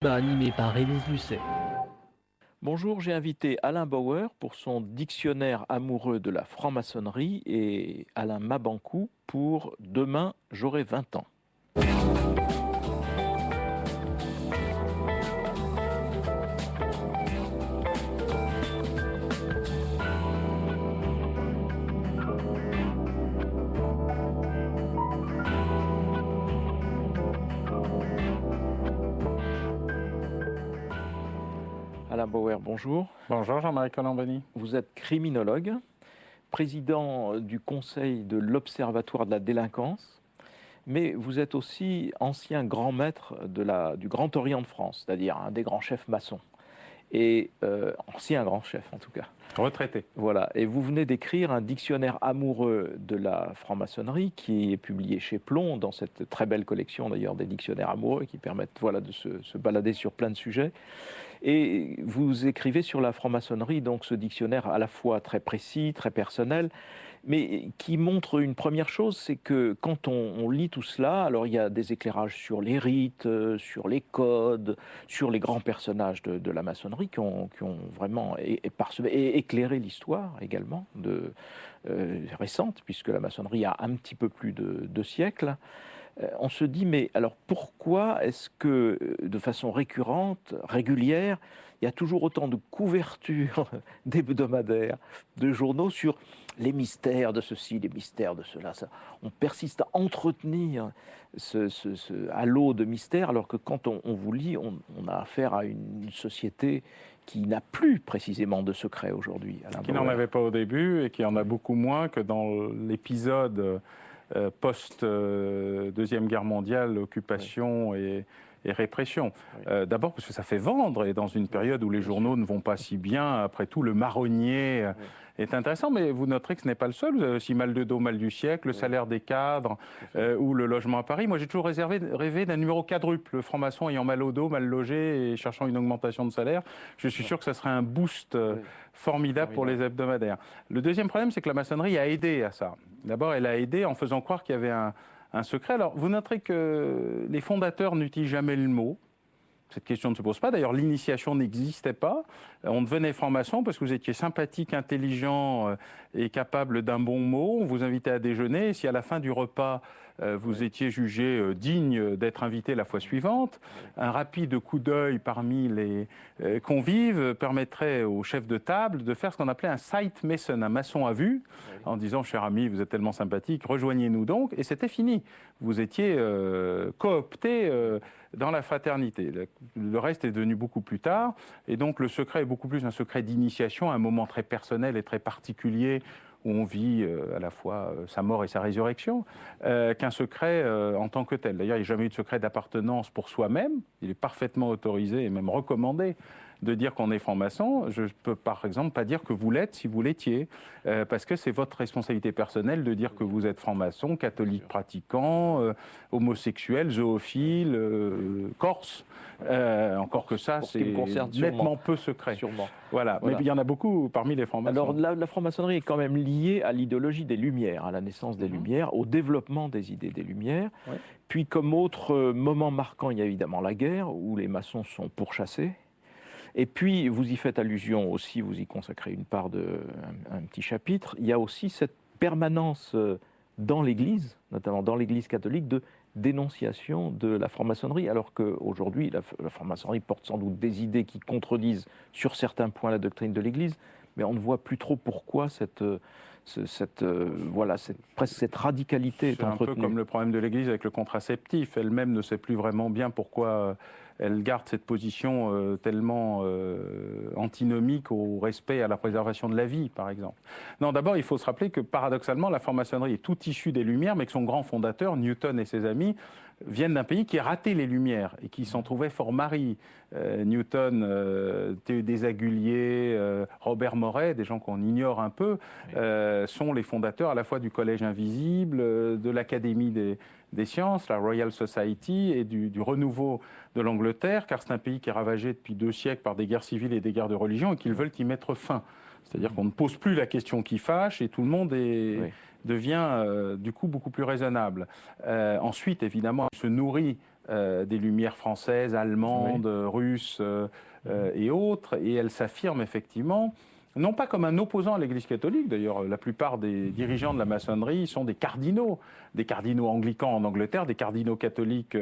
Animé par Élise Lucet. Bonjour, j'ai invité Alain Bauer pour son dictionnaire amoureux de la franc-maçonnerie et Alain Mabankou pour Demain, j'aurai 20 ans. Alain Bauer, bonjour. Bonjour Jean-Marie Colombani. Vous êtes criminologue, président du conseil de l'Observatoire de la délinquance, mais vous êtes aussi ancien grand maître du Grand Orient de France, c'est-à-dire un des grands chefs maçons, et ancien grand chef en tout cas. Retraité. Voilà, et vous venez d'écrire un dictionnaire amoureux de la franc-maçonnerie qui est publié chez Plon, dans cette très belle collection d'ailleurs des dictionnaires amoureux qui permettent de se balader sur plein de sujets. Et vous écrivez sur la franc-maçonnerie, donc ce dictionnaire à la fois très précis, très personnel, mais qui montre une première chose, c'est que quand on lit tout cela, alors il y a des éclairages sur les rites, sur les codes, sur les grands personnages de la maçonnerie qui ont vraiment éclairé l'histoire également récente, puisque la maçonnerie a un petit peu plus de 2 siècles. On se dit, mais alors pourquoi est-ce que de façon récurrente, régulière, il y a toujours autant de couvertures d'hebdomadaires, de journaux sur les mystères de ceci, les mystères de cela. On persiste à entretenir ce halo de mystères, alors que quand on vous lit, on a affaire à une société qui n'a plus précisément de secrets aujourd'hui. Qui n'en avait pas au début et qui en a beaucoup moins que dans l'épisode post-Deuxième Guerre mondiale, occupation et répression. D'abord parce que ça fait vendre, et dans une période où les journaux ne vont pas si bien, après tout, le marronnier est intéressant, mais vous noterez que ce n'est pas le seul. Vous avez aussi Mal de dos, mal du siècle, le salaire des cadres ou le logement à Paris. Moi, j'ai toujours rêvé d'un numéro quadruple, le franc-maçon ayant mal au dos, mal logé et cherchant une augmentation de salaire. Je suis sûr que ça serait un boost formidable pour les hebdomadaires. Le deuxième problème, c'est que la maçonnerie a aidé à ça. D'abord, elle a aidé en faisant croire qu'il y avait un secret. Alors, vous noterez que les fondateurs n'utilisent jamais le mot. Cette question ne se pose pas. D'ailleurs, l'initiation n'existait pas. On devenait franc-maçon parce que vous étiez sympathique, intelligent et capable d'un bon mot. On vous invitait à déjeuner. Et si à la fin du repas, vous étiez jugé digne d'être invité la fois suivante, un rapide coup d'œil parmi les convives permettrait au chef de table de faire ce qu'on appelait un sight mason, un maçon à vue, en disant « Cher ami, vous êtes tellement sympathique, rejoignez-nous donc ». Et c'était fini. Vous étiez coopté dans la fraternité. Le reste est venu beaucoup plus tard, et donc le secret est beaucoup plus un secret d'initiation, un moment très personnel et très particulier où on vit à la fois sa mort et sa résurrection, qu'un secret en tant que tel. D'ailleurs, il n'y a jamais eu de secret d'appartenance pour soi-même. Il est parfaitement autorisé et même recommandé de dire qu'on est franc-maçon. Je ne peux par exemple pas dire que vous l'êtes si vous l'étiez, parce que c'est votre responsabilité personnelle de dire que vous êtes franc-maçon, catholique pratiquant, homosexuel, zoophile, corse. Encore que ça, c'est nettement peu secret. Voilà. Mais il y en a beaucoup parmi les francs-maçons. Alors la franc-maçonnerie est quand même liée à l'idéologie des Lumières, à la naissance des Lumières, au développement des idées des Lumières. Puis comme autre moment marquant, il y a évidemment la guerre, où les maçons sont pourchassés. Et puis, vous y faites allusion aussi, vous y consacrez une part un petit chapitre, il y a aussi cette permanence dans l'Église, notamment dans l'Église catholique, de dénonciation de la franc-maçonnerie, alors qu'aujourd'hui, la franc-maçonnerie porte sans doute des idées qui contredisent sur certains points la doctrine de l'Église, mais on ne voit plus trop pourquoi cette radicalité est entretenue. C'est un peu comme le problème de l'Église avec le contraceptif. Elle-même ne sait plus vraiment bien pourquoi elle garde cette position tellement antinomique au respect et à la préservation de la vie, par exemple. Non, d'abord, il faut se rappeler que, paradoxalement, la franc-maçonnerie est tout issue des Lumières, mais que son grand fondateur, Newton et ses amis, viennent d'un pays qui a raté les Lumières et qui s'en trouvait fort mari. Newton, Desaguliers, Robert Moret, des gens qu'on ignore un peu, sont les fondateurs à la fois du Collège Invisible, de l'Académie des sciences, la Royal Society, et du renouveau de l'Angleterre, car c'est un pays qui est ravagé depuis 2 siècles par des guerres civiles et des guerres de religion, et qu'ils veulent y mettre fin. C'est-à-dire qu'on ne pose plus la question qui fâche, et tout le monde devient du coup beaucoup plus raisonnable. Ensuite, évidemment, il se nourrit des Lumières françaises, allemandes, russes et autres, et elle s'affirme effectivement, non pas comme un opposant à l'Église catholique, d'ailleurs la plupart des dirigeants de la maçonnerie sont des cardinaux anglicans en Angleterre, des cardinaux catholiques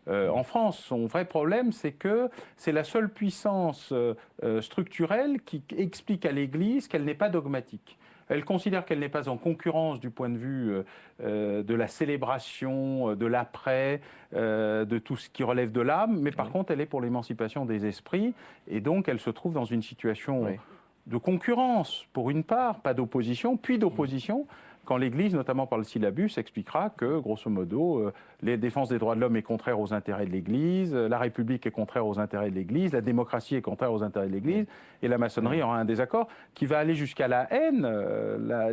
en France. Son vrai problème, c'est que c'est la seule puissance structurelle qui explique à l'Église qu'elle n'est pas dogmatique. Elle considère qu'elle n'est pas en concurrence du point de vue de la célébration, de l'après, de tout ce qui relève de l'âme, mais par contre, elle est pour l'émancipation des esprits, et donc elle se trouve dans une situation de concurrence, pour une part, pas d'opposition, puis d'opposition, quand l'Église, notamment par le syllabus, expliquera que, grosso modo, la défense des droits de l'homme est contraire aux intérêts de l'Église, la République est contraire aux intérêts de l'Église, la démocratie est contraire aux intérêts de l'Église, et la maçonnerie aura un désaccord qui va aller jusqu'à la haine.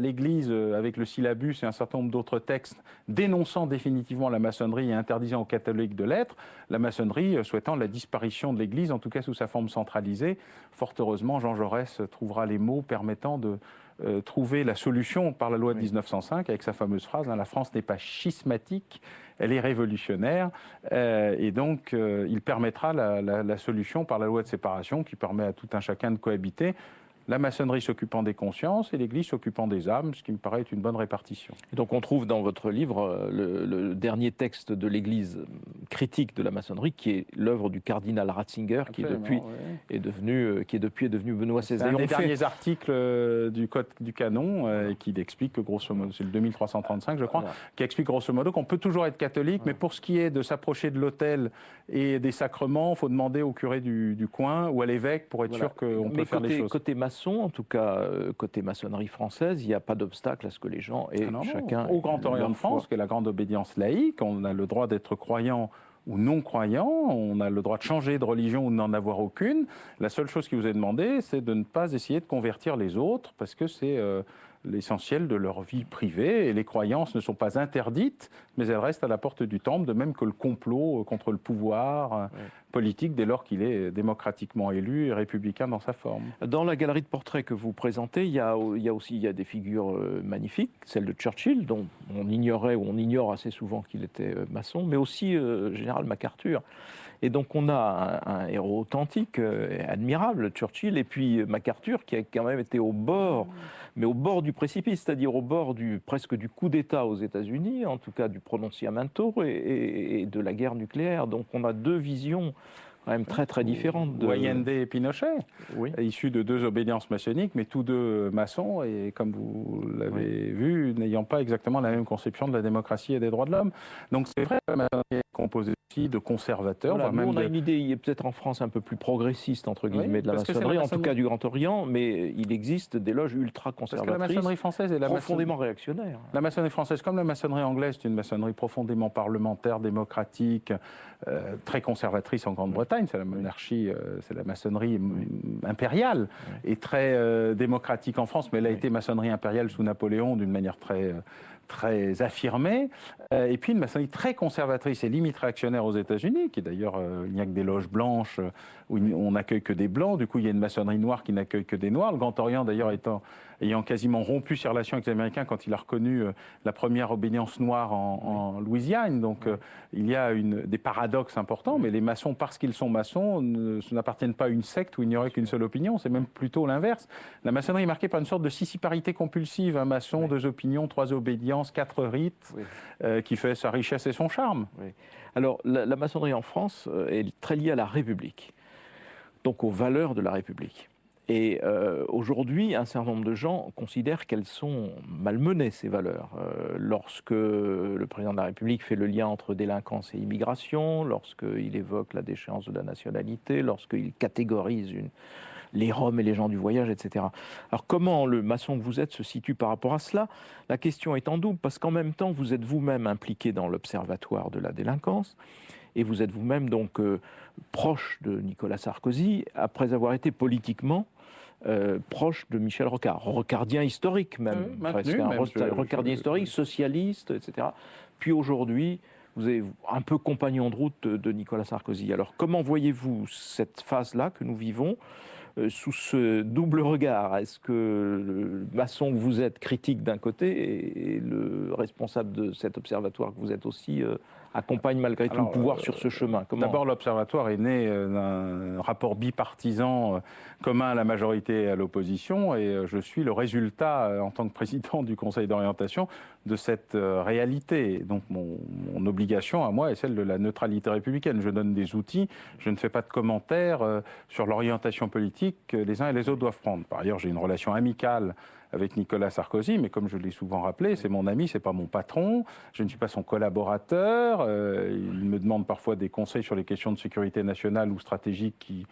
L'Église, avec le syllabus et un certain nombre d'autres textes, dénonçant définitivement la maçonnerie et interdisant aux catholiques de l'être, la maçonnerie souhaitant la disparition de l'Église, en tout cas sous sa forme centralisée. Fort heureusement, Jean Jaurès trouvera les mots permettant de trouver la solution par la loi de 1905 avec sa fameuse phrase « La France n'est pas schismatique, elle est révolutionnaire ». Et donc, il permettra la solution par la loi de séparation qui permet à tout un chacun de cohabiter. La maçonnerie s'occupant des consciences et l'Église s'occupant des âmes, ce qui me paraît être une bonne répartition. Et donc on trouve dans votre livre le dernier texte de l'Église critique de la maçonnerie, qui est l'œuvre du cardinal Ratzinger, qui est devenu Benoît XVI. C'est un des derniers articles du Code du Canon qui explique que, grosso modo, c'est le 2335, je crois, qui explique grosso modo qu'on peut toujours être catholique, mais pour ce qui est de s'approcher de l'autel et des sacrements, il faut demander au curé du coin ou à l'évêque pour être sûr qu'on peut faire les choses. Côté maçon, en tout cas côté maçonnerie française, il n'y a pas d'obstacle à ce que les gens aient chacun... Au Grand Orient de France, qui est la grande obédience laïque, on a le droit d'être croyant ou non croyant, on a le droit de changer de religion ou de n'en avoir aucune. La seule chose qui vous est demandée, c'est de ne pas essayer de convertir les autres, parce que c'est l'essentiel de leur vie privée, et les croyances ne sont pas interdites, mais elles restent à la porte du temple, de même que le complot contre le pouvoir politique, dès lors qu'il est démocratiquement élu et républicain dans sa forme. Dans la galerie de portraits que vous présentez, il y a des figures magnifiques, celle de Churchill, dont on ignorait ou on ignore assez souvent qu'il était maçon, mais aussi général MacArthur. Et donc on a un héros authentique, admirable, Churchill, et puis MacArthur, qui a quand même été au bord, mais au bord du précipice, c'est-à-dire au bord presque du coup d'État aux États-Unis, en tout cas du prononciamento et de la guerre nucléaire. Donc on a deux visions quand même très très différentes. Ou Allende et Pinochet, issus de deux obédiences maçonniques, mais tous deux maçons, et comme vous l'avez vu, n'ayant pas exactement la même conception de la démocratie et des droits de l'homme. Donc c'est vrai que la maçonnerie est composée aussi de conservateurs. Voilà, nous, on a une idée, il est peut-être en France un peu plus progressiste, entre guillemets, de la maçonnerie, en tout cas du Grand Orient, mais il existe des loges ultra-conservatrices, la maçonnerie française est profondément réactionnaire. La maçonnerie française, comme la maçonnerie anglaise, c'est une maçonnerie profondément parlementaire, démocratique, très conservatrice en Grande-Bretagne. C'est la monarchie, c'est la maçonnerie impériale, et très démocratique en France, mais elle a été maçonnerie impériale sous Napoléon d'une manière très affirmée, et puis une maçonnerie très conservatrice et limite réactionnaire aux États-Unis, qui d'ailleurs, il n'y a que des loges blanches où on n'accueille que des blancs, du coup il y a une maçonnerie noire qui n'accueille que des noirs, le Grand Orient d'ailleurs ayant quasiment rompu ses relations avec les Américains quand il a reconnu la première obédience noire en Louisiane, donc il y a des paradoxes importants, mais les maçons, parce qu'ils sont maçons, n'appartiennent pas à une secte où il n'y aurait qu'une seule opinion, c'est même plutôt l'inverse. La maçonnerie est marquée par une sorte de sissiparité compulsive, un maçon, deux opinions, trois obédiences, quatre rites, qui fait sa richesse et son charme. Alors la maçonnerie en France est très liée à la République, donc aux valeurs de la République. Et aujourd'hui, un certain nombre de gens considèrent qu'elles sont malmenées, ces valeurs. Lorsque le président de la République fait le lien entre délinquance et immigration, lorsqu'il évoque la déchéance de la nationalité, lorsqu'il catégorise les Roms et les gens du voyage, etc. Alors comment le maçon que vous êtes se situe par rapport à cela? La question est en double, parce qu'en même temps, vous êtes vous-même impliqué dans l'Observatoire de la délinquance, et vous êtes vous-même donc proche de Nicolas Sarkozy, après avoir été politiquement proche de Michel Rocard, rocardien historique même, presque, rocardien historique, socialiste, etc. Puis aujourd'hui, vous êtes un peu compagnon de route de Nicolas Sarkozy. Alors comment voyez-vous cette phase-là que nous vivons sous ce double regard? Est-ce que le maçon que vous êtes critique d'un côté et le responsable de cet observatoire que vous êtes aussi accompagne malgré tout le pouvoir sur ce chemin? D'abord, l'Observatoire est né d'un rapport bipartisan commun à la majorité et à l'opposition, et je suis le résultat, en tant que président du Conseil d'orientation, de cette réalité. Donc mon obligation à moi est celle de la neutralité républicaine. Je donne des outils, je ne fais pas de commentaires sur l'orientation politique que les uns et les autres doivent prendre. Par ailleurs, j'ai une relation amicale avec Nicolas Sarkozy, mais comme je l'ai souvent rappelé, c'est mon ami, c'est pas mon patron, je ne suis pas son collaborateur, il me demande parfois des conseils sur les questions de sécurité nationale ou stratégique qui,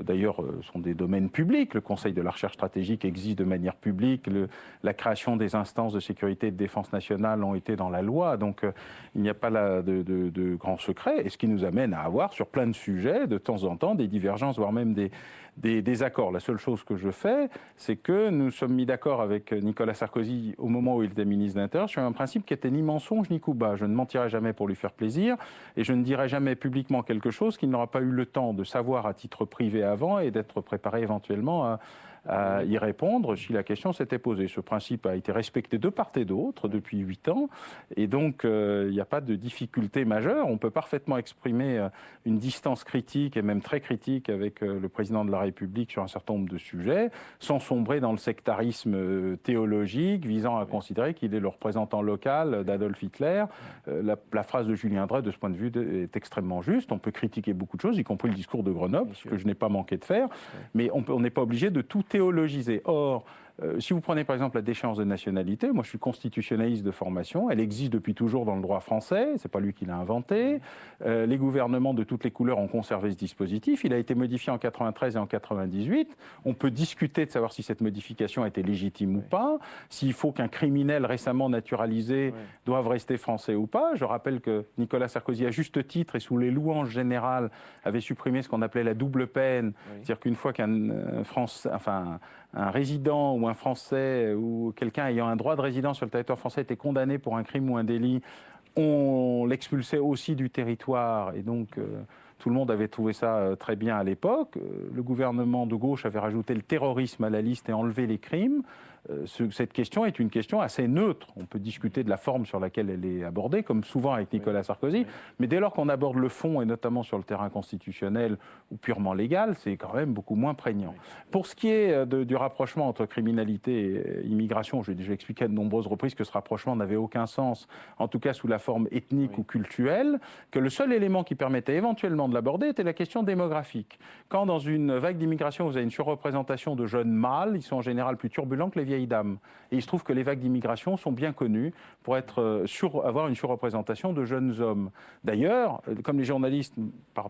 d'ailleurs, sont des domaines publics. Le Conseil de la recherche stratégique existe de manière publique, la création des instances de sécurité et de défense nationale ont été dans la loi, donc il n'y a pas là de grands secrets, et ce qui nous amène à avoir sur plein de sujets, de temps en temps, des divergences, voire même des accords. La seule chose que je fais, c'est que nous sommes mis d'accord avec Nicolas Sarkozy au moment où il était ministre de l'Intérieur sur un principe qui était ni mensonge ni coup bas. Je ne mentirai jamais pour lui faire plaisir et je ne dirai jamais publiquement quelque chose qu'il n'aura pas eu le temps de savoir à titre privé avant et d'être préparé éventuellement à y répondre si la question s'était posée. Ce principe a été respecté de part et d'autre depuis 8 ans et donc il n'y a pas de difficulté majeure. On peut parfaitement exprimer une distance critique et même très critique avec le président de la République sur un certain nombre de sujets sans sombrer dans le sectarisme théologique visant à considérer qu'il est le représentant local d'Adolf Hitler. La phrase de Julien Drey de ce point de vue est extrêmement juste. On peut critiquer beaucoup de choses, y compris le discours de Grenoble, ce que je n'ai pas manqué de faire, mais on n'est pas obligé de tout théologiser. Or, si vous prenez par exemple la déchéance de nationalité, moi je suis constitutionnaliste de formation, elle existe depuis toujours dans le droit français, c'est pas lui qui l'a inventé. Les gouvernements de toutes les couleurs ont conservé ce dispositif, il a été modifié en 93 et en 98. On peut discuter de savoir si cette modification était légitime ou pas, s'il faut qu'un criminel récemment naturalisé doive rester français ou pas. Je rappelle que Nicolas Sarkozy, à juste titre et sous les louanges générales, avait supprimé ce qu'on appelait la double peine, c'est-à-dire qu'une fois un résident ou un Français ou quelqu'un ayant un droit de résidence sur le territoire français était condamné pour un crime ou un délit, on l'expulsait aussi du territoire. Et donc, tout le monde avait trouvé ça très bien à l'époque. Le gouvernement de gauche avait rajouté le terrorisme à la liste et enlevé les crimes. Cette question est une question assez neutre. On peut discuter de la forme sur laquelle elle est abordée, comme souvent avec Nicolas Sarkozy, mais dès lors qu'on aborde le fond, et notamment sur le terrain constitutionnel ou purement légal, c'est quand même beaucoup moins prégnant. Pour ce qui est du rapprochement entre criminalité et immigration, j'ai déjà expliqué à de nombreuses reprises que ce rapprochement n'avait aucun sens, en tout cas sous la forme ethnique ou culturelle, que le seul élément qui permettait éventuellement de l'aborder était la question démographique. Quand dans une vague d'immigration, vous avez une surreprésentation de jeunes mâles, ils sont en général plus turbulents que les vieilles dames. Et il se trouve que les vagues d'immigration sont bien connues pour avoir une surreprésentation de jeunes hommes. D'ailleurs, comme les journalistes,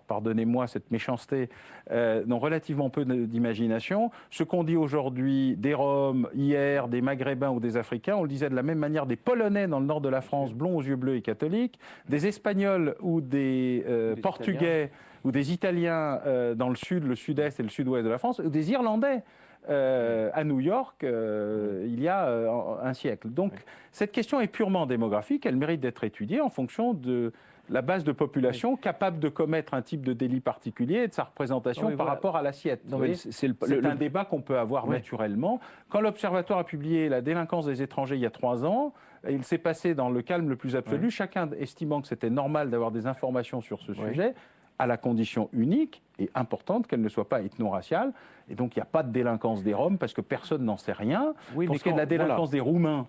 pardonnez-moi cette méchanceté, n'ont relativement peu d'imagination, ce qu'on dit aujourd'hui des Roms, hier des Maghrébins ou des Africains, on le disait de la même manière des Polonais dans le nord de la France, blonds aux yeux bleus et catholiques, des Espagnols ou des Portugais ou des Italiens dans le sud, le sud-est et le sud-ouest de la France, ou des Irlandais. À New York, il y a un siècle. Donc, cette question est purement démographique, elle mérite d'être étudiée en fonction de la base de population capable de commettre un type de délit particulier et de sa représentation par rapport à l'assiette. C'est un débat qu'on peut avoir naturellement. Quand l'Observatoire a publié la délinquance des étrangers il y a 3 ans, il s'est passé dans le calme le plus absolu, chacun estimant que c'était normal d'avoir des informations sur ce sujet, à la condition unique et importante qu'elle ne soit pas ethno-raciale. Et donc, il n'y a pas de délinquance des Roms parce que personne n'en sait rien. Pour ce qui est de la délinquance des Roumains,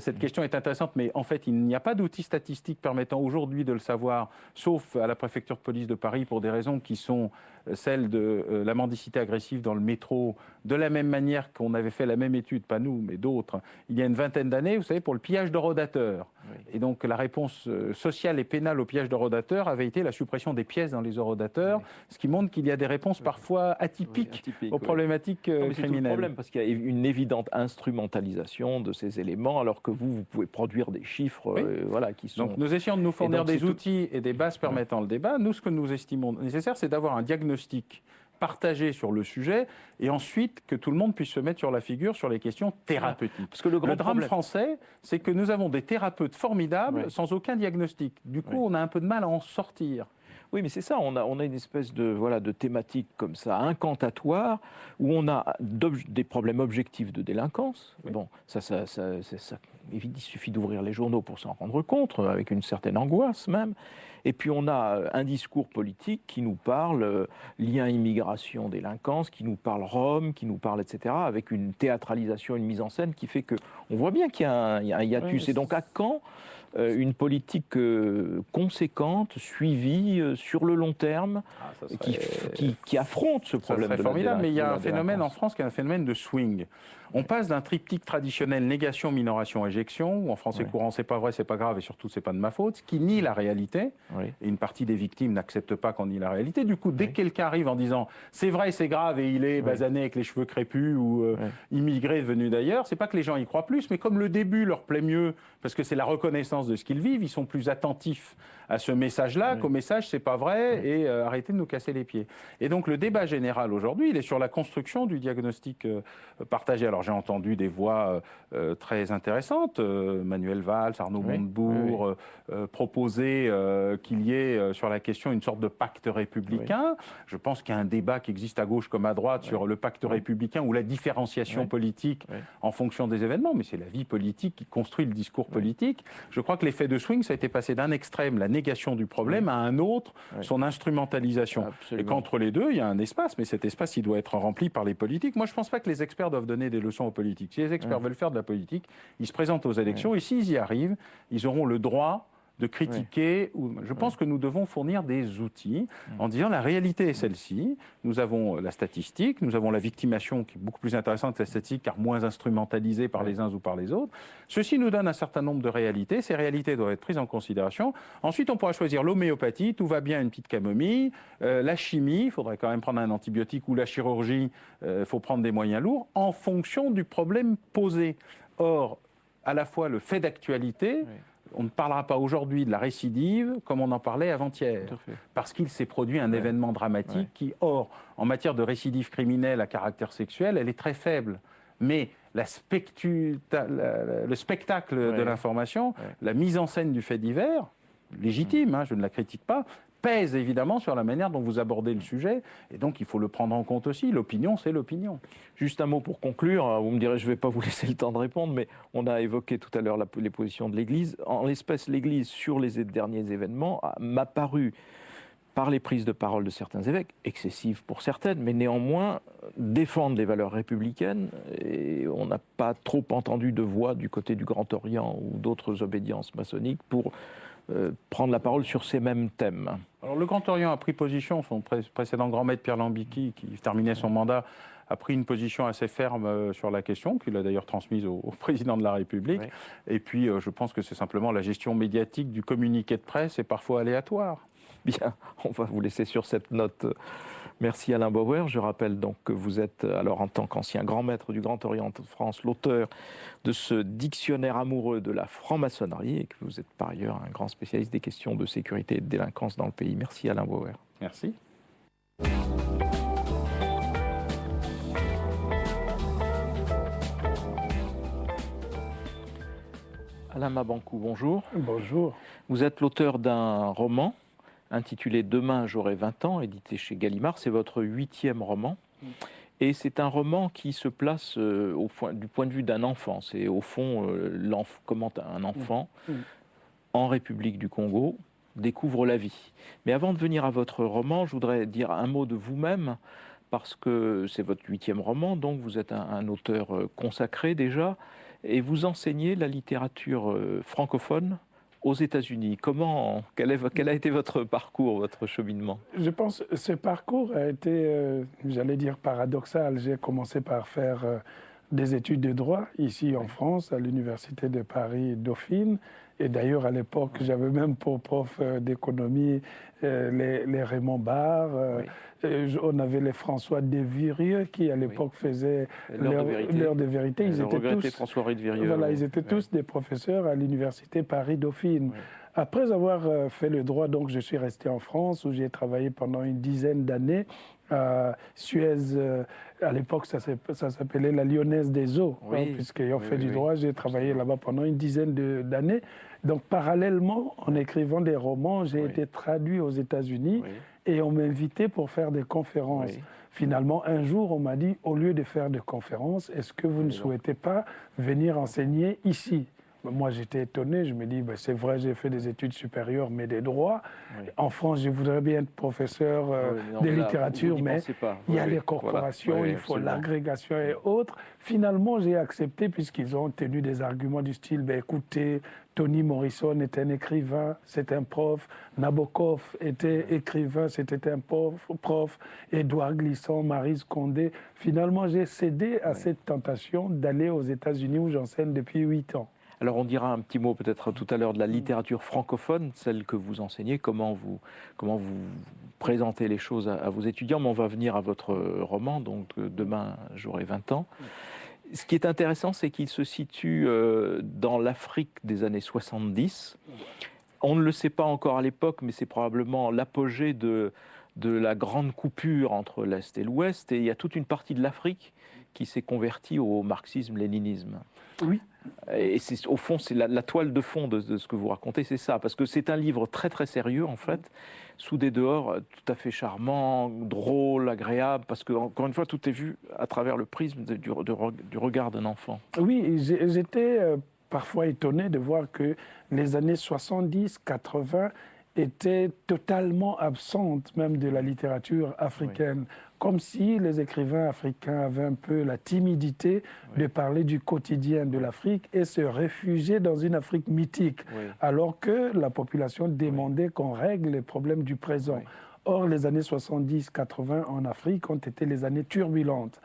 cette question est intéressante, mais en fait, il n'y a pas d'outils statistiques permettant aujourd'hui de le savoir, sauf à la préfecture de police de Paris, pour des raisons qui sont celles de la mendicité agressive dans le métro, de la même manière qu'on avait fait la même étude, pas nous, mais d'autres, il y a une vingtaine d'années, vous savez, pour le pillage de rodateurs. Et donc, la réponse sociale et pénale au pillage de rodateurs avait été la suppression des pièces dans les horodateurs, ce qui montre qu'il y a des réponses parfois atypiques aux problématiques criminelles. C'est tout le problème, parce qu'il y a une évidente instrumentalisation de ces éléments, alors que vous pouvez produire des chiffres qui sont... Donc, nous essayons de nous fournir des outils et des bases permettant le débat. Nous, ce que nous estimons nécessaire, c'est d'avoir un diagnostic partagé sur le sujet et ensuite que tout le monde puisse se mettre sur la figure sur les questions thérapeutiques. Parce que le drame français, c'est que nous avons des thérapeutes formidables sans aucun diagnostic. Du coup, on a un peu de mal à en sortir. Oui, mais c'est ça, on a une espèce de, voilà, de thématique comme ça, incantatoire, où on a des problèmes objectifs de délinquance. Oui. Bon, il suffit d'ouvrir les journaux pour s'en rendre compte, avec une certaine angoisse même. Et puis on a un discours politique qui nous parle lien immigration, délinquance, qui nous parle Rome, qui nous parle, etc., avec une théâtralisation, une mise en scène qui fait qu'on voit bien qu'il y a un hiatus. Oui, Et donc à quand une politique conséquente, suivie sur le long terme, ça serait... qui affronte ce Ça problème serait de formidable, mais il y a un phénomène en délinquance. France qui est un phénomène de swing. On passe d'un triptyque traditionnel négation, minoration, éjection, où en français Oui. courant c'est pas vrai, c'est pas grave et surtout c'est pas de ma faute, ce qui nie la réalité. Oui. Et une partie des victimes n'acceptent pas qu'on nie la réalité. Du coup, dès que quelqu'un arrive en disant c'est vrai, c'est grave et il est basané avec les cheveux crépus ou immigré venu d'ailleurs, c'est pas que les gens y croient plus, mais comme le début leur plaît mieux parce que c'est la reconnaissance de ce qu'ils vivent, ils sont plus attentifs à ce message-là qu'au message c'est pas vrai et arrêtez de nous casser les pieds. Et donc le débat général aujourd'hui, il est sur la construction du diagnostic partagé. Alors j'ai entendu des voix très intéressantes, Manuel Valls, Arnaud Montebourg, proposer qu'il y ait sur la question une sorte de pacte républicain. Je pense qu'il y a un débat qui existe à gauche comme à droite sur le pacte républicain ou la différenciation politique en fonction des événements, mais c'est la vie politique qui construit le discours politique. Je crois que l'effet de swing, ça a été passé d'un extrême, la négation du problème, à un autre, son instrumentalisation. Absolument. Et qu'entre les deux, il y a un espace, mais cet espace, il doit être rempli par les politiques. Moi, je ne pense pas que les experts doivent donner des leçons aux politiques. Si les experts veulent faire de la politique, ils se présentent aux élections et s'ils y arrivent, ils auront le droit de critiquer. Je pense que nous devons fournir des outils en disant la réalité est celle-ci. Nous avons la statistique, nous avons la victimation qui est beaucoup plus intéressante que la statistique car moins instrumentalisée par les uns ou par les autres. Ceci nous donne un certain nombre de réalités. Ces réalités doivent être prises en considération. Ensuite, on pourra choisir l'homéopathie, tout va bien, une petite camomille, la chimie, il faudrait quand même prendre un antibiotique ou la chirurgie, il faut prendre des moyens lourds en fonction du problème posé. Or, à la fois le fait d'actualité, on ne parlera pas aujourd'hui de la récidive comme on en parlait avant-hier, parce qu'il s'est produit un événement dramatique qui, or, en matière de récidive criminelle à caractère sexuel, elle est très faible. Mais le spectacle de l'information, la mise en scène du fait divers, légitime, je ne la critique pas, pèse évidemment sur la manière dont vous abordez le sujet, et donc il faut le prendre en compte aussi. L'opinion, c'est l'opinion. Juste un mot pour conclure, vous me direz, je ne vais pas vous laisser le temps de répondre, mais on a évoqué tout à l'heure les positions de l'Église. En l'espèce, l'Église, sur les derniers événements, m'a paru, par les prises de parole de certains évêques, excessives pour certaines, mais néanmoins défendre les valeurs républicaines, et on n'a pas trop entendu de voix du côté du Grand Orient ou d'autres obédiences maçonniques pour prendre la parole sur ces mêmes thèmes. Alors, le Grand Orient a pris position, son précédent grand maître Pierre Lambicki, qui terminait son mandat, a pris une position assez ferme sur la question, qu'il a d'ailleurs transmise au président de la République. Et puis, je pense que c'est simplement la gestion médiatique du communiqué de presse est parfois aléatoire. Bien, on va vous laisser sur cette note. Merci Alain Bauer. Je rappelle donc que vous êtes, alors en tant qu'ancien grand maître du Grand Orient de France, l'auteur de ce dictionnaire amoureux de la franc-maçonnerie et que vous êtes par ailleurs un grand spécialiste des questions de sécurité et de délinquance dans le pays. Merci Alain Bauer. Merci. Alain Mabanckou, bonjour. Bonjour. Vous êtes l'auteur d'un roman intitulé « Demain j'aurai 20 ans », édité chez Gallimard. C'est votre 8e roman. Et c'est un roman qui se place du point de vue d'un enfant. C'est au fond comment un enfant en République du Congo découvre la vie. Mais avant de venir à votre roman, je voudrais dire un mot de vous-même, parce que c'est votre 8e roman, donc vous êtes un auteur consacré déjà, et vous enseignez la littérature francophone aux États-Unis. Quel a été votre parcours, votre cheminement? Je pense que ce parcours a été, j'allais dire, paradoxal. J'ai commencé par faire des études de droit ici en France, à l'Université de Paris Dauphine. Et d'ailleurs, à l'époque, j'avais même pour prof d'économie les Raymond Barre. On avait les François Desvirieux qui, à l'époque, faisaient l'heure de vérité. Ils étaient tous, François Desvirieux. voilà, ils étaient tous des professeurs à l'Université Paris-Dauphine. Après avoir fait le droit, donc, je suis resté en France où j'ai travaillé pendant une dizaine d'années à Suez. À l'époque, ça s'appelait la Lyonnaise des Eaux, puisqu'ayant fait du droit, j'ai travaillé là-bas pendant une dizaine d'années. Donc, parallèlement, en écrivant des romans, j'ai été traduit aux États-Unis et on m'a invité pour faire des conférences. Finalement, un jour, on m'a dit, au lieu de faire des conférences, est-ce que vous ne souhaitez pas venir enseigner ici ? Moi, j'étais étonné. Je me dis, ben, c'est vrai, j'ai fait des études supérieures, mais des droits. En France, je voudrais bien être professeur de littérature, mais il y a les corporations, il faut l'agrégation et autres. Finalement, j'ai accepté puisqu'ils ont tenu des arguments du style, ben, écoutez, Toni Morrison est un écrivain, c'est un prof. Nabokov était écrivain, c'était un prof. Édouard Glissant, Maryse Condé. Finalement, j'ai cédé à cette tentation d'aller aux États-Unis où j'enseigne depuis 8 ans. Alors on dira un petit mot peut-être tout à l'heure de la littérature francophone, celle que vous enseignez, comment vous présentez les choses à vos étudiants, mais on va venir à votre roman, donc demain j'aurai 20 ans. Ce qui est intéressant, c'est qu'il se situe dans l'Afrique des années 70. On ne le sait pas encore à l'époque, mais c'est probablement l'apogée de la grande coupure entre l'Est et l'Ouest, et il y a toute une partie de l'Afrique qui s'est convertie au marxisme-léninisme. Oui. Et au fond, c'est la toile de fond de ce que vous racontez, c'est ça. Parce que c'est un livre très très sérieux, en fait, sous des dehors tout à fait charmants, drôles, agréables, parce que, encore une fois, tout est vu à travers le prisme du regard d'un enfant. Oui, j'étais parfois étonné de voir que les années 70, 80 étaient totalement absentes même de la littérature africaine. Comme si les écrivains africains avaient un peu la timidité de parler du quotidien de l'Afrique et se réfugier dans une Afrique mythique, alors que la population demandait qu'on règle les problèmes du présent. Or, les années 70-80 en Afrique ont été les années turbulentes.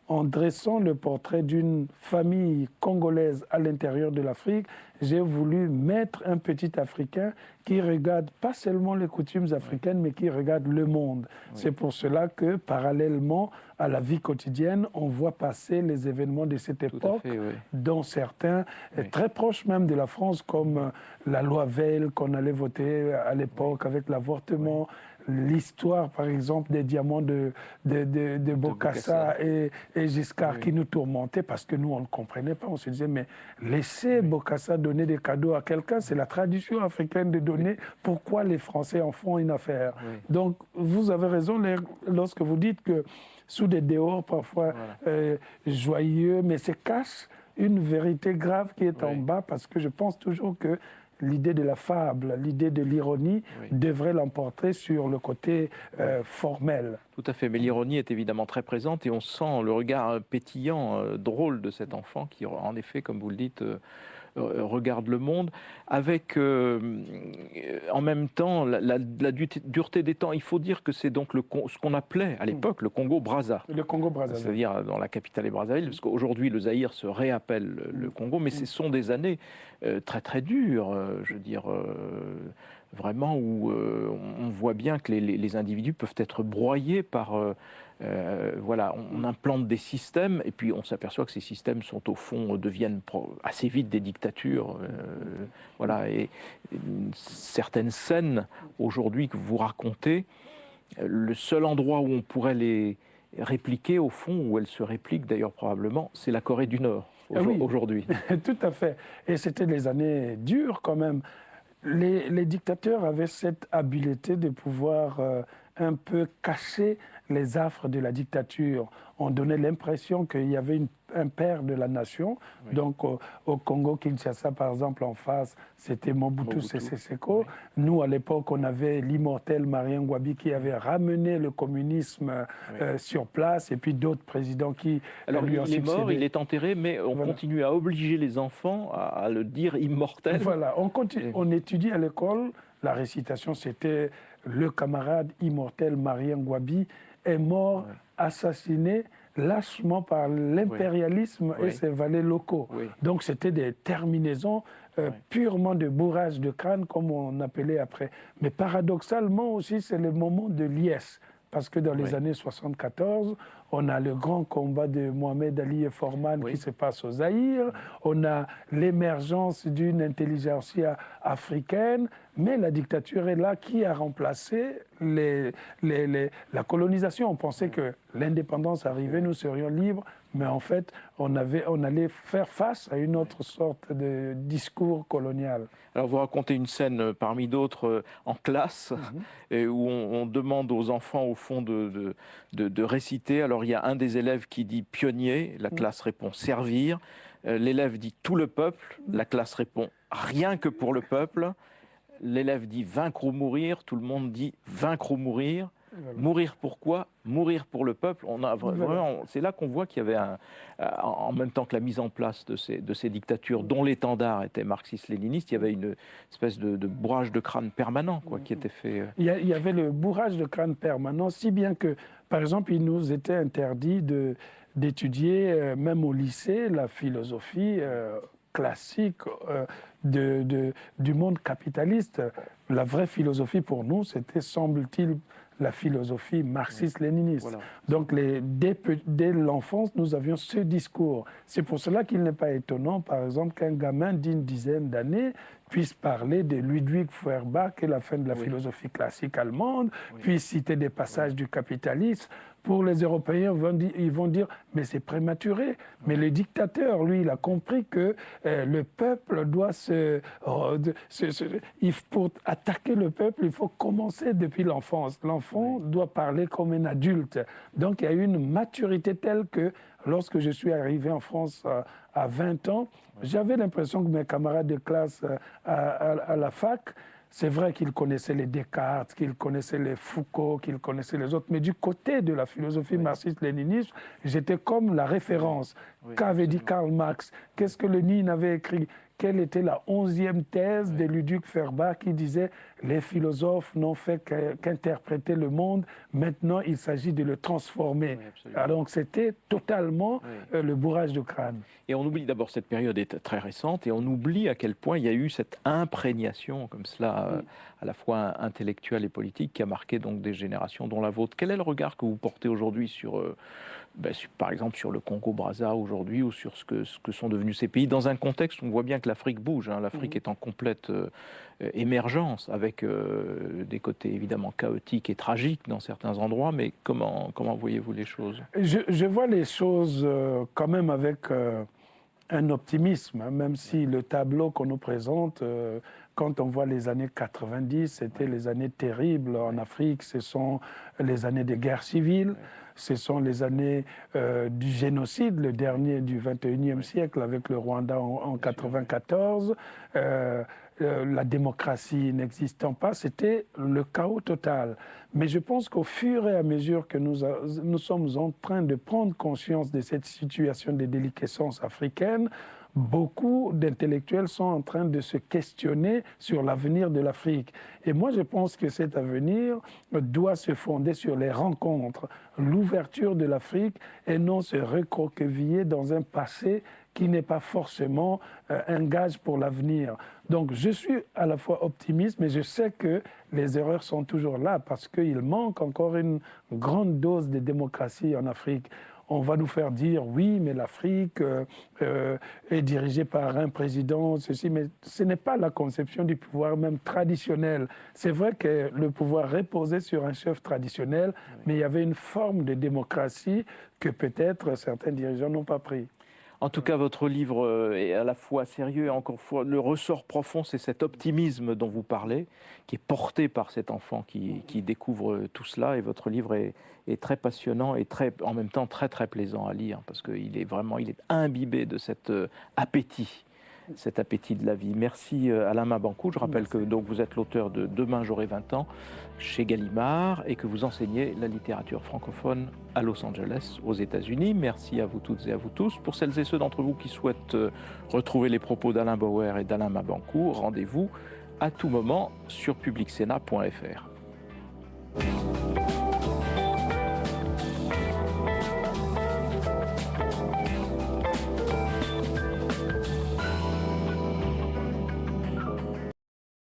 En dressant le portrait d'une famille congolaise à l'intérieur de l'Afrique, j'ai voulu mettre un petit Africain qui regarde pas seulement les coutumes africaines, mais qui regarde le monde. C'est pour cela que, parallèlement à la vie quotidienne, on voit passer les événements de cette époque, dont certains, très proches même de la France, comme la loi Veil qu'on allait voter à l'époque avec l'avortement, l'histoire, par exemple, des diamants de Bokassa et Giscard qui nous tourmentaient parce que nous, on ne comprenait pas. On se disait, mais laissez Bokassa donner des cadeaux à quelqu'un, c'est la tradition africaine de donner. Pourquoi les Français en font une affaire? Donc, vous avez raison lorsque vous dites que sous des dehors parfois joyeux, mais se cache une vérité grave qui est en bas, parce que je pense toujours que l'idée de la fable, l'idée de l'ironie devrait l'emporter sur le côté formel. Tout à fait, mais l'ironie est évidemment très présente et on sent le regard pétillant, drôle de cet enfant qui, en effet, comme vous le dites, regarde le monde, avec en même temps la dureté des temps. Il faut dire que c'est donc ce qu'on appelait à l'époque le Congo-Brazza. Le Congo-Brazza. C'est-à-dire dans la capitale est Brazzaville, parce qu'aujourd'hui le Zaïre se réappelle le Congo, mais ce sont des années très très dures, je veux dire, vraiment où on voit bien que les individus peuvent être broyés par... voilà, on implante des systèmes et puis on s'aperçoit que ces systèmes sont au fond, deviennent assez vite des dictatures. Voilà, et certaines scènes aujourd'hui que vous racontez, le seul endroit où on pourrait les répliquer au fond, où elles se répliquent d'ailleurs probablement, c'est la Corée du Nord aujourd'hui. Tout à fait. Et c'était des années dures quand même. Les dictateurs avaient cette habileté de pouvoir un peu cacher les affres de la dictature. On donnait l'impression qu'il y avait un père de la nation. Donc au Congo-Kinshasa, par exemple, en face, c'était Mobutu Sese Seko. Nous, à l'époque, on avait l'immortel Marien Ngouabi qui avait ramené le communisme sur place, et puis d'autres présidents qui lui ont succédé. Il est mort, il est enterré, mais on continue à obliger les enfants à le dire immortel. Voilà, on étudie à l'école, la récitation, c'était le camarade immortel Marien Ngouabi est mort, assassiné lâchement par l'impérialisme et ses valets locaux. Donc c'était des terminaisons purement de bourrage de crâne, comme on appelait après. Mais paradoxalement aussi, c'est le moment de liesse. Parce que dans les années 74, on a le grand combat de Mohamed Ali et Forman qui se passe au Zaïre. On a l'émergence d'une intelligentsia africaine. Mais la dictature est là qui a remplacé la colonisation. On pensait que l'indépendance arrivait, nous serions libres, mais en fait, on allait faire face à une autre sorte de discours colonial. Alors vous racontez une scène parmi d'autres en classe où on demande aux enfants au fond de réciter. Alors il y a un des élèves qui dit pionnier, la classe répond servir. L'élève dit tout le peuple, la classe répond rien que pour le peuple. L'élève dit vaincre ou mourir, tout le monde dit vaincre ou mourir. Voilà. Mourir pourquoi? Mourir pour le peuple. C'est là qu'on voit qu'il y avait, en même temps que la mise en place de ces dictatures, dont l'étendard était marxiste-léniniste, il y avait une espèce de bourrage de crâne permanent qui était fait. Il y avait le bourrage de crâne permanent, si bien que, par exemple, il nous était interdit d'étudier, même au lycée, la philosophie classique du monde capitaliste. La vraie philosophie pour nous, c'était, semble-t-il, la philosophie marxiste-léniniste. Voilà. Donc, dès l'enfance, nous avions ce discours. C'est pour cela qu'il n'est pas étonnant, par exemple, qu'un gamin d'une dizaine d'années puisse parler de Ludwig Feuerbach et la fin de la philosophie classique allemande, puisse citer des passages du capitalisme. Pour les Européens, ils vont dire « mais c'est prématuré ». Mais le dictateur, lui, il a compris que le peuple doit pour attaquer le peuple, il faut commencer depuis l'enfance. L'enfant doit parler comme un adulte. Donc il y a eu une maturité telle que lorsque je suis arrivé en France à 20 ans, j'avais l'impression que mes camarades de classe à la fac, c'est vrai qu'ils connaissaient les Descartes, qu'ils connaissaient les Foucault, qu'ils connaissaient les autres, mais du côté de la philosophie marxiste-léniniste, j'étais comme la référence. Qu'avait dit Karl Marx? Qu'est-ce que Lénine avait écrit? Quelle était la 11e thèse de Ludwig Feuerbach qui disait « Les philosophes n'ont fait qu'interpréter le monde, maintenant il s'agit de le transformer ». Alors donc c'était totalement le bourrage de crâne. Et on oublie d'abord, cette période est très récente, et on oublie à quel point il y a eu cette imprégnation comme cela, à la fois intellectuelle et politique, qui a marqué donc des générations dont la vôtre. Quel est le regard que vous portez aujourd'hui sur par exemple sur le Congo-Brazza aujourd'hui, ou sur ce que sont devenus ces pays, dans un contexte où on voit bien que l'Afrique bouge, l'Afrique est en complète émergence, avec des côtés évidemment chaotiques et tragiques dans certains endroits, mais comment voyez-vous les choses? Je vois les choses quand même avec un optimisme, même si le tableau qu'on nous présente, quand on voit les années 90, c'était les années terribles en Afrique, ce sont les années des guerres civiles. Ce sont les années du génocide, le dernier du 21e siècle avec le Rwanda en 1994. La démocratie n'existant pas, c'était le chaos total. Mais je pense qu'au fur et à mesure que nous sommes en train de prendre conscience de cette situation de déliquescence africaine, beaucoup d'intellectuels sont en train de se questionner sur l'avenir de l'Afrique. Et moi, je pense que cet avenir doit se fonder sur les rencontres, l'ouverture de l'Afrique, et non se recroqueviller dans un passé qui n'est pas forcément un gage pour l'avenir. Donc je suis à la fois optimiste, mais je sais que les erreurs sont toujours là, parce qu'il manque encore une grande dose de démocratie en Afrique. On va nous faire dire, oui, mais l'Afrique est dirigée par un président, ceci, mais ce n'est pas la conception du pouvoir même traditionnel. C'est vrai que le pouvoir reposait sur un chef traditionnel, mais il y avait une forme de démocratie que peut-être certains dirigeants n'ont pas pris. En tout cas, votre livre est à la fois sérieux et encore une fois, le ressort profond, c'est cet optimisme dont vous parlez, qui est porté par cet enfant qui découvre tout cela. Et votre livre est très passionnant et en même temps très plaisant à lire, parce qu'il est imbibé de cet appétit de la vie. Merci Alain Mabanckou. Je rappelle que donc, vous êtes l'auteur de Demain j'aurai 20 ans chez Gallimard et que vous enseignez la littérature francophone à Los Angeles, aux États-Unis. Merci à vous toutes et à vous tous. Pour celles et ceux d'entre vous qui souhaitent retrouver les propos d'Alain Bauer et d'Alain Mabanckou, rendez-vous à tout moment sur publicsénat.fr.